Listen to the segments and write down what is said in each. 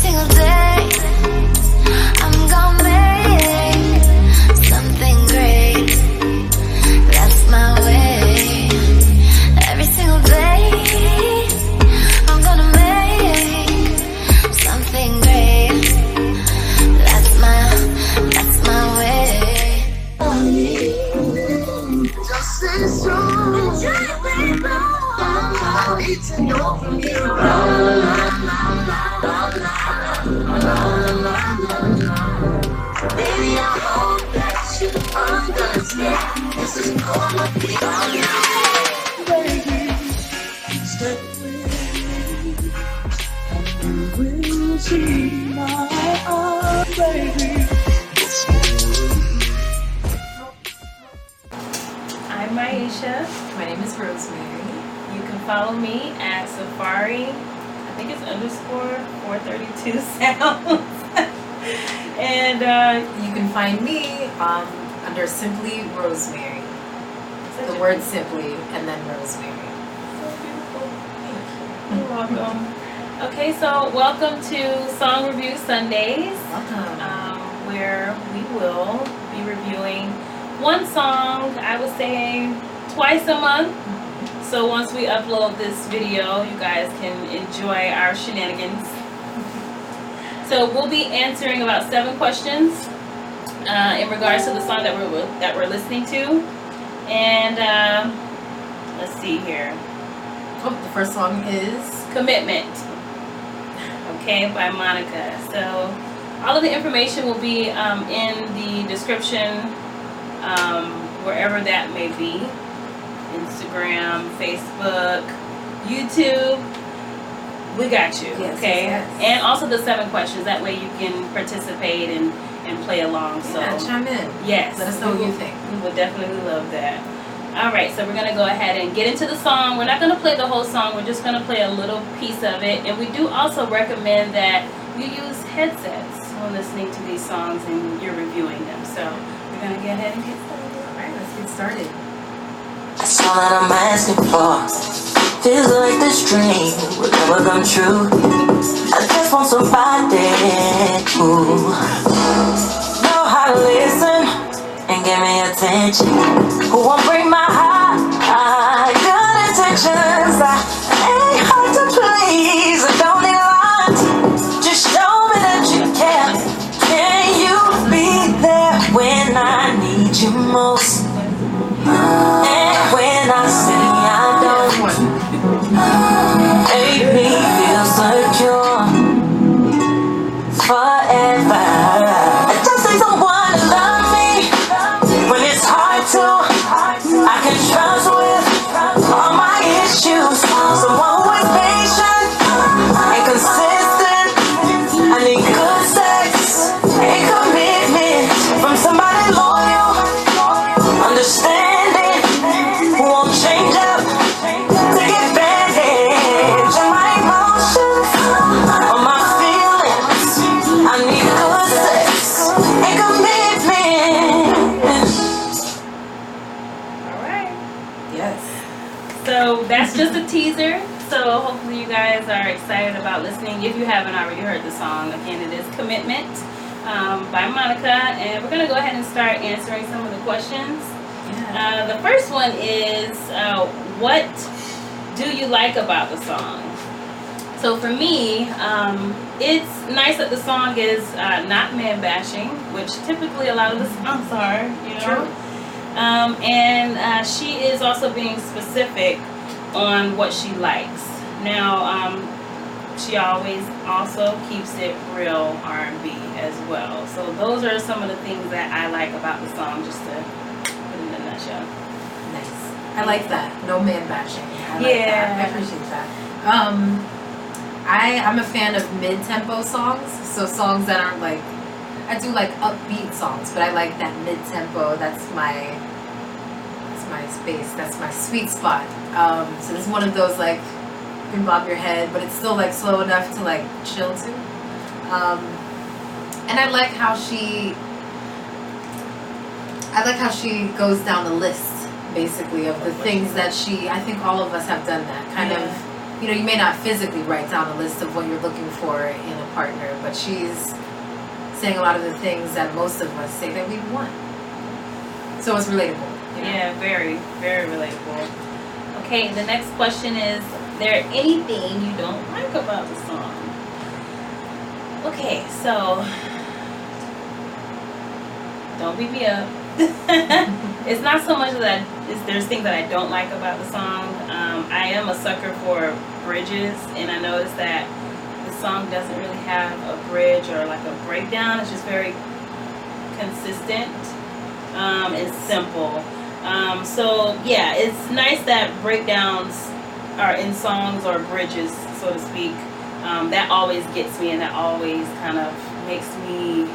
single day I'm gonna make something great. That's my way. Every single day I'm gonna make something great. That's my way. Just say so. I need to know from you. Baby, I hope that you understand. This is gonna be all you. Baby, stay with me, and you will see my heart, baby. I'm Maisha. My name is Rosemary. You can follow me at Safari. I think it's _432 sounds. And You can find me under Simply Rosemary. The word Simply and then Rosemary. So beautiful. Thank you. You're welcome. Okay, so welcome to Song Review Sundays, Welcome. where we will be reviewing one song, I would say twice a month. So once we upload this video, you guys can enjoy our shenanigans. So we'll be answering about 7 questions in regards to the song that we're listening to. And let's see here. Oh, the first song is Commitment, okay, by Monica. So all of the information will be in the description, wherever that may be. Instagram, Facebook, YouTube. We got you, Yes, okay? yes. And also the 7 questions. That way you can participate and play along. yeah, So chime in. yes, Let us know what you think. we would definitely love that. All right, so we're gonna go ahead and get into the song. We're not gonna play the whole song. We're just gonna play a little piece of it. And we do also recommend that you use headsets when listening to these songs and you're reviewing them. So we're gonna go ahead and get started. All right, let's get started. That's all that I'm asking for. Feels like this dream will never come true. I just want somebody who know how to listen and give me attention. Who won't break my heart? Good intentions. I ain't hard to please. I don't need a lot. Just show me that you care. Can you be there when I need you most? And when I say I don't, make me feel secure forever. I just need someone to love me when it's hard to. I can trust with all my issues. Someone who is patient and consistent. I need good sex and commitment from somebody loyal, understanding, who won't change up, take advantage of my emotions or my feelings. I need good sex and commitment. All right. Yes. So that's just a teaser. So hopefully you guys are excited about listening. If you haven't already heard the song, again, it is Commitment by Monica. And we're going to go ahead and start answering some of the questions. Yeah. The first one is, what do you like about the song? So for me, it's nice that the song is not man bashing, which typically a lot of the songs are, you know. True. And she is also being specific on what she likes. Now, she always also keeps it real R&B as well. So those are some of the things that I like about the song, just to put it in a nutshell. Nice. I like that. No man bashing. I like Yeah. that. I appreciate that. I'm a fan of mid-tempo songs. So songs that aren't like, I do like upbeat songs, but I like that mid-tempo. That's my space. That's my sweet spot. So this is one of those like you can bob your head, but it's still like slow enough to like chill to. And I like how she goes down the list basically of the things that I think all of us have done that kind of, you know, you may not physically write down a list of what you're looking for in a partner, but she's saying a lot of the things that most of us say that we want. So it's relatable. You know? Yeah, very, very relatable. Okay, the next question is there anything you don't like about the song? Okay, so don't beat me up. It's not so much that there's things that I don't like about the song. I am a sucker for bridges, and I noticed that the song doesn't really have a bridge or like a breakdown. It's just very consistent and simple. So yeah, it's nice that breakdowns are in songs or bridges, so to speak. That always gets me, and that always kind of makes me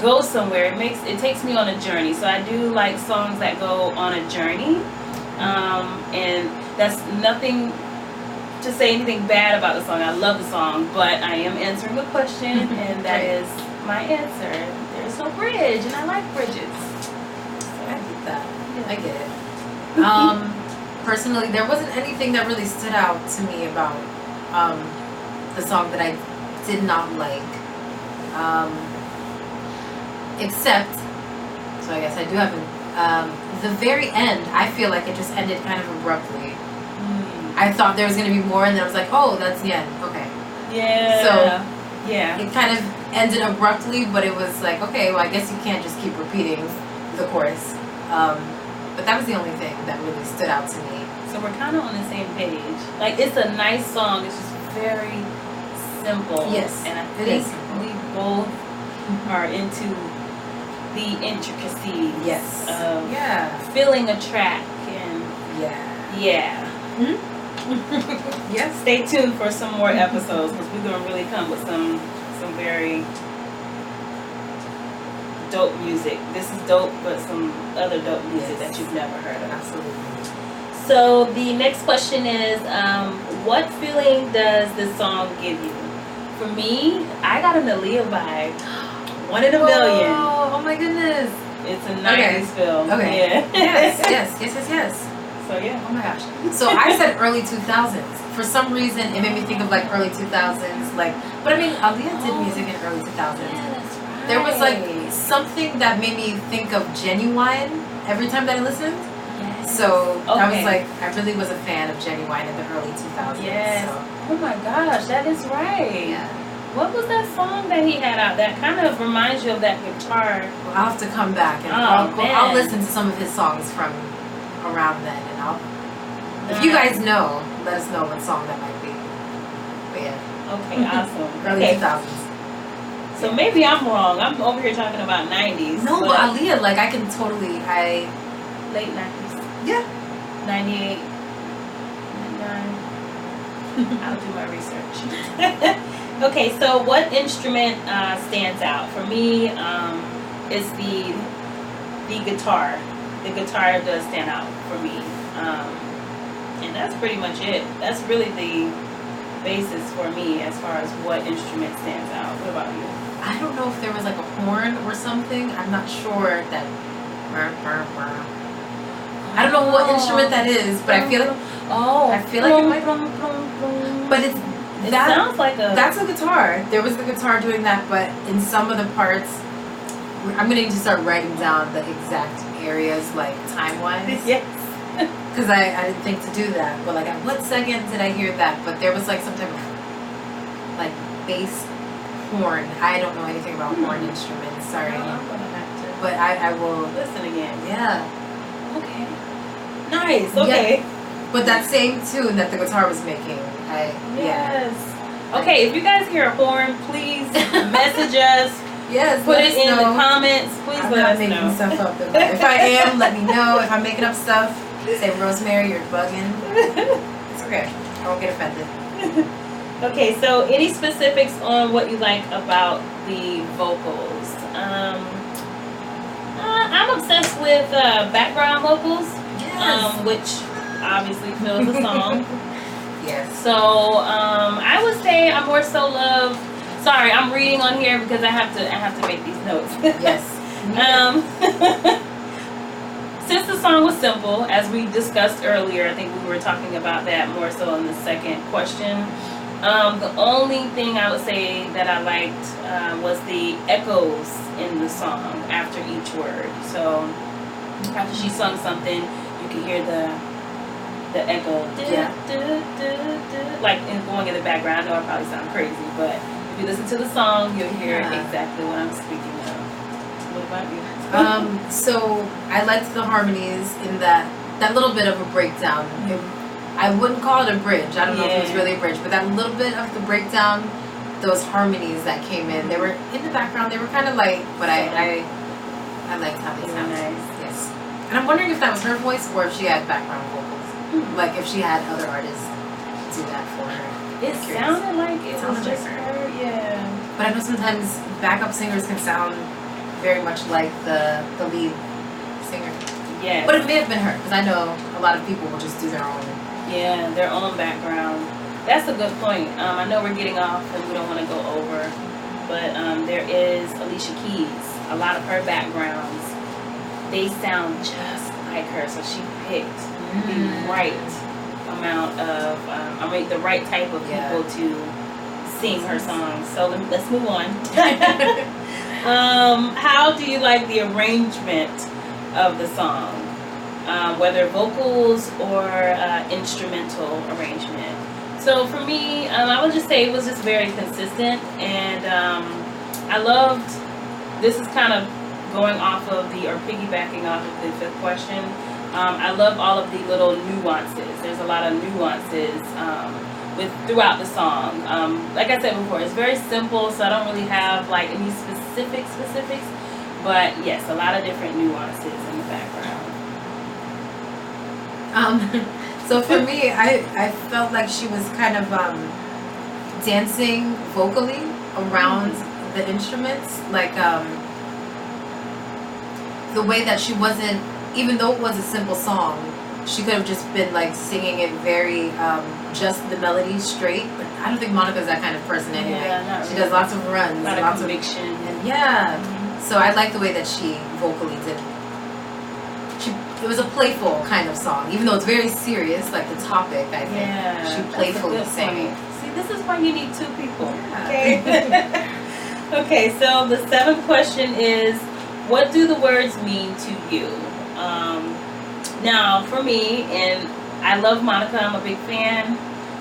go somewhere. It takes me on a journey. So I do like songs that go on a journey, and that's nothing to say anything bad about the song. I love the song, but I am answering a question, and that is my answer. There's no bridge, and I like bridges. I get that. Yeah, I get it. Personally, there wasn't anything that really stood out to me about the song that I did not like. Except, so I guess I do have the very end, I feel like it just ended kind of abruptly. I thought there was going to be more, and then I was like, oh, that's the end. Okay. Yeah. So, yeah. it kind of ended abruptly, but it was like, okay, well, I guess you can't just keep repeating the chorus. But that was the only thing that really stood out to me. So we're kind of on the same page. Like, it's a nice song. It's just very simple. Yes, and I it think is simple. we both are into the intricacies of filling a track and Yes. Stay tuned for some more episodes, because we're gonna really come with some very dope music. This is dope, but some other dope music that you've never heard of. Absolutely. So the next question is, what feeling does this song give you? For me, I got an Aaliyah vibe. 1 in a million. Oh my goodness. It's a 90s film. Okay. Yeah. Yes. So yeah. Oh my gosh. So I said early 2000s. For some reason, it made me think of like early 2000s. Like, but I mean, Aaliyah did music in early 2000s. Yeah, that's right. There was like something that made me think of Genuine every time that I listened. Yes. So I was Okay. like, I really was a fan of Genuine in the early 2000s. Yes. So, Oh my gosh, that is right. yeah. What was that song that he had out that kind of reminds you of that guitar? Well, I'll have to come back and Oh, man. I'll listen to some of his songs from around then, and if you guys know, let us know what song that might be. But yeah. Okay, awesome. Early Okay. 2000s. So maybe I'm wrong. I'm over here talking about 90s. No, but Aaliyah, like I can totally, late 90s. yeah. 98, 99. I'll do my research. Okay, so what instrument stands out? For me, it's the guitar. The guitar does stand out for me. And that's pretty much it. That's really the basis for me as far as what instrument stands out. What about you? I don't know if there was like a horn or something. I'm not sure that. I don't know what instrument that is, but I feel like. I feel like it might. But it sounds like a. That's a guitar. There was the guitar doing that, but in some of the parts, I'm gonna need to start writing down the exact areas, like time-wise. Yes. Because I didn't think to do that, but like at what second did I hear that? But there was like some type of like bass horn. I don't know anything about horn instruments. Sorry, I'm gonna have to but I will listen again. Yeah. Okay. Nice. Okay. Yeah. But that same tune that the guitar was making, Yes. Okay, if you guys hear a horn, please message us. Yes. Put let it us in know. the comments. Please I'm let not us making know. stuff up. If I am, let me know. If I'm making up stuff, say Rosemary, you're bugging. It's okay. I won't get offended. Okay, so any specifics on what you like about the vocals? I'm obsessed with background vocals, Yes. which obviously fills the song. Yes. So I would say I more so love. Sorry, I'm reading on here because I have to make these notes. Yes. since the song was simple, as we discussed earlier, I think we were talking about that more so in the second question. The only thing I would say that I liked was the echoes in the song after each word. So after she sung something, you can hear the echo, like going in the background. I know I probably sound crazy, but if you listen to the song, you'll hear exactly what I'm speaking of. What about you? So I liked the harmonies in that little bit of a breakdown. I wouldn't call it a bridge. I don't know if it was really a bridge, but that little bit of the breakdown, those harmonies that came in, they were in the background. They were kind of light, but I liked how they sounded. Nice. Yes. And I'm wondering if that was her voice or if she had background vocals. Like if she had other artists do that for her. It sounded like it was just her, But I know sometimes backup singers can sound very much like the lead singer. Yeah. But it may have been her, because I know a lot of people will just do their own. Yeah, their own background. That's a good point. I know we're getting off and we don't want to go over, but there is Alicia Keys. A lot of her backgrounds, they sound just like her, so she picked the right amount of, the right type of people to sing her songs. So let's move on. How do you like the arrangement of the song? Whether vocals or instrumental arrangement. So for me, I would just say it was just very consistent, and I loved, this is kind of going off of or piggybacking off of the fifth question. I love all of the little nuances. There's a lot of nuances throughout the song. Like I said before, it's very simple, so I don't really have like any specifics, but yes, a lot of different nuances in the background. So for me, I felt like she was kind of dancing vocally around the instruments, like the way that she wasn't, even though it was a simple song, she could have just been like singing it very just the melody straight. But I don't think Monica's that kind of person anyway. Yeah, she does lots of runs, lots of conviction, So I like the way that she vocally did. It was a playful kind of song, even though it's very serious, like the topic. I think she playfully sang it. See, this is why you need two people. Okay. Okay. So the seventh question is, what do the words mean to you? Now, for me, and I love Monica, I'm a big fan.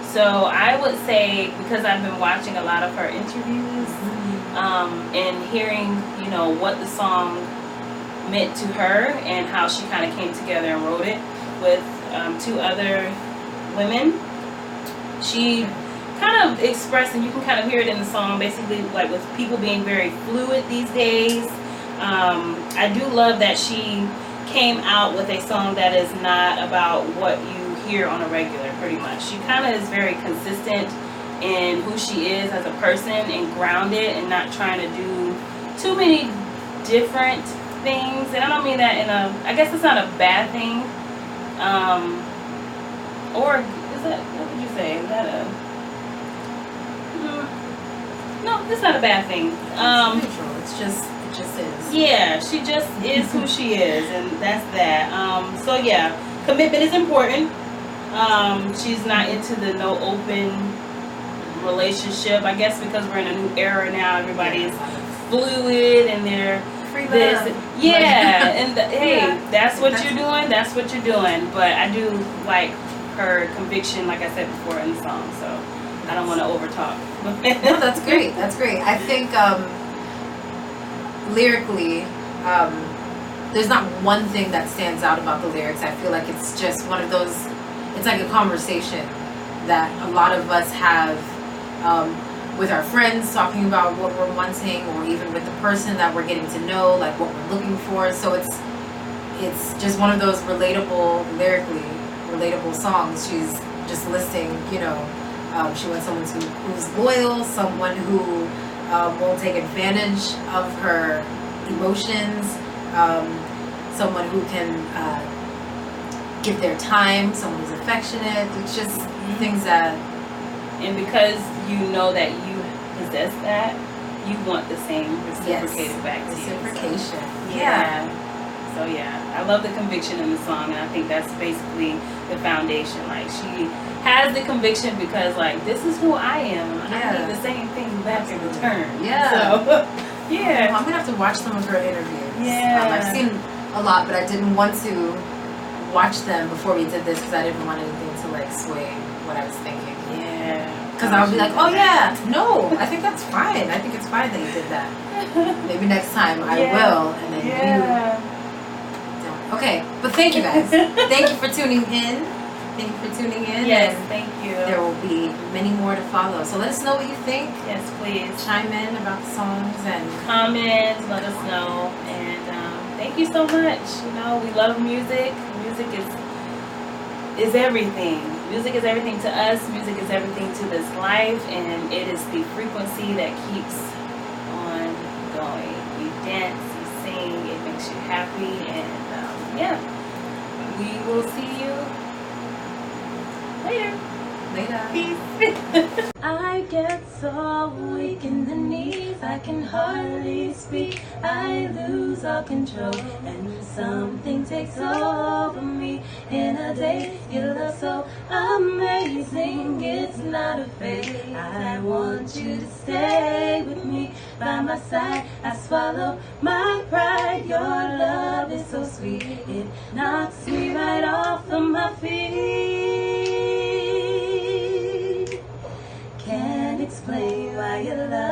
So I would say, because I've been watching a lot of her interviews, and hearing, what the song meant to her and how she kind of came together and wrote it with two other women. She kind of expressed, and you can kind of hear it in the song, basically like with people being very fluid these days. I do love that she came out with a song that is not about what you hear on a regular, pretty much. She kind of is very consistent in who she is as a person and grounded and not trying to do too many different things. And I don't mean that I guess it's not a bad thing. Or is that, what would you say? Is that no, it's not a bad thing. It's neutral. It just is. Yeah, she just is who she is, and that's that. So yeah, commitment is important. She's not into the no open relationship. I guess because we're in a new era now, everybody is fluid and they're this, and hey, that's what you're doing. That's what you're doing. But I do like her conviction, like I said before in the song. So I don't want to overtalk. No, that's great. That's great. I think lyrically, there's not one thing that stands out about the lyrics. I feel like it's just one of those. It's like a conversation that a lot of us have with our friends, talking about what we're wanting, or even with the person that we're getting to know, like what we're looking for. So it's just one of those lyrically relatable songs. She's just listing, she wants someone who's loyal, someone who won't take advantage of her emotions, someone who can give their time, someone who's affectionate. It's just things that. And because you know that you possess that, you want the same reciprocated back to you. Reciprocation. Yeah. So yeah, I love the conviction in the song, and I think that's basically the foundation. Like, she has the conviction because, like, this is who I am. I need the same thing back in return. Yeah. So, yeah. I'm gonna have to watch some of her interviews. Yeah. I've seen a lot, but I didn't want to watch them before we did this because I didn't want anything to like sway what I was thinking. Yeah. Because I would be like, oh yeah, no, I think that's fine. I think it's fine that you did that. Maybe next time I will, and then you. Okay, but thank you guys. Thank you for tuning in. Thank you for tuning in. Yes, thank you. There will be many more to follow. So let us know what you think. Yes, please. Chime in about the songs and comment. Let us know. And thank you so much. You know, we love music. Music is everything. Music is everything to us. Music is everything to this life, and it is the frequency that keeps on going. You dance, you sing, it makes you happy, and yeah, we will see you later. Peace. I get so weak in the knees, I can hardly speak. I lose all control, and something takes over me. In a day, you look so amazing, it's not a fake. I want you to stay with me, by my side. I swallow my pride. Your love is so sweet, it knocks me right off of my feet. Can't explain why you love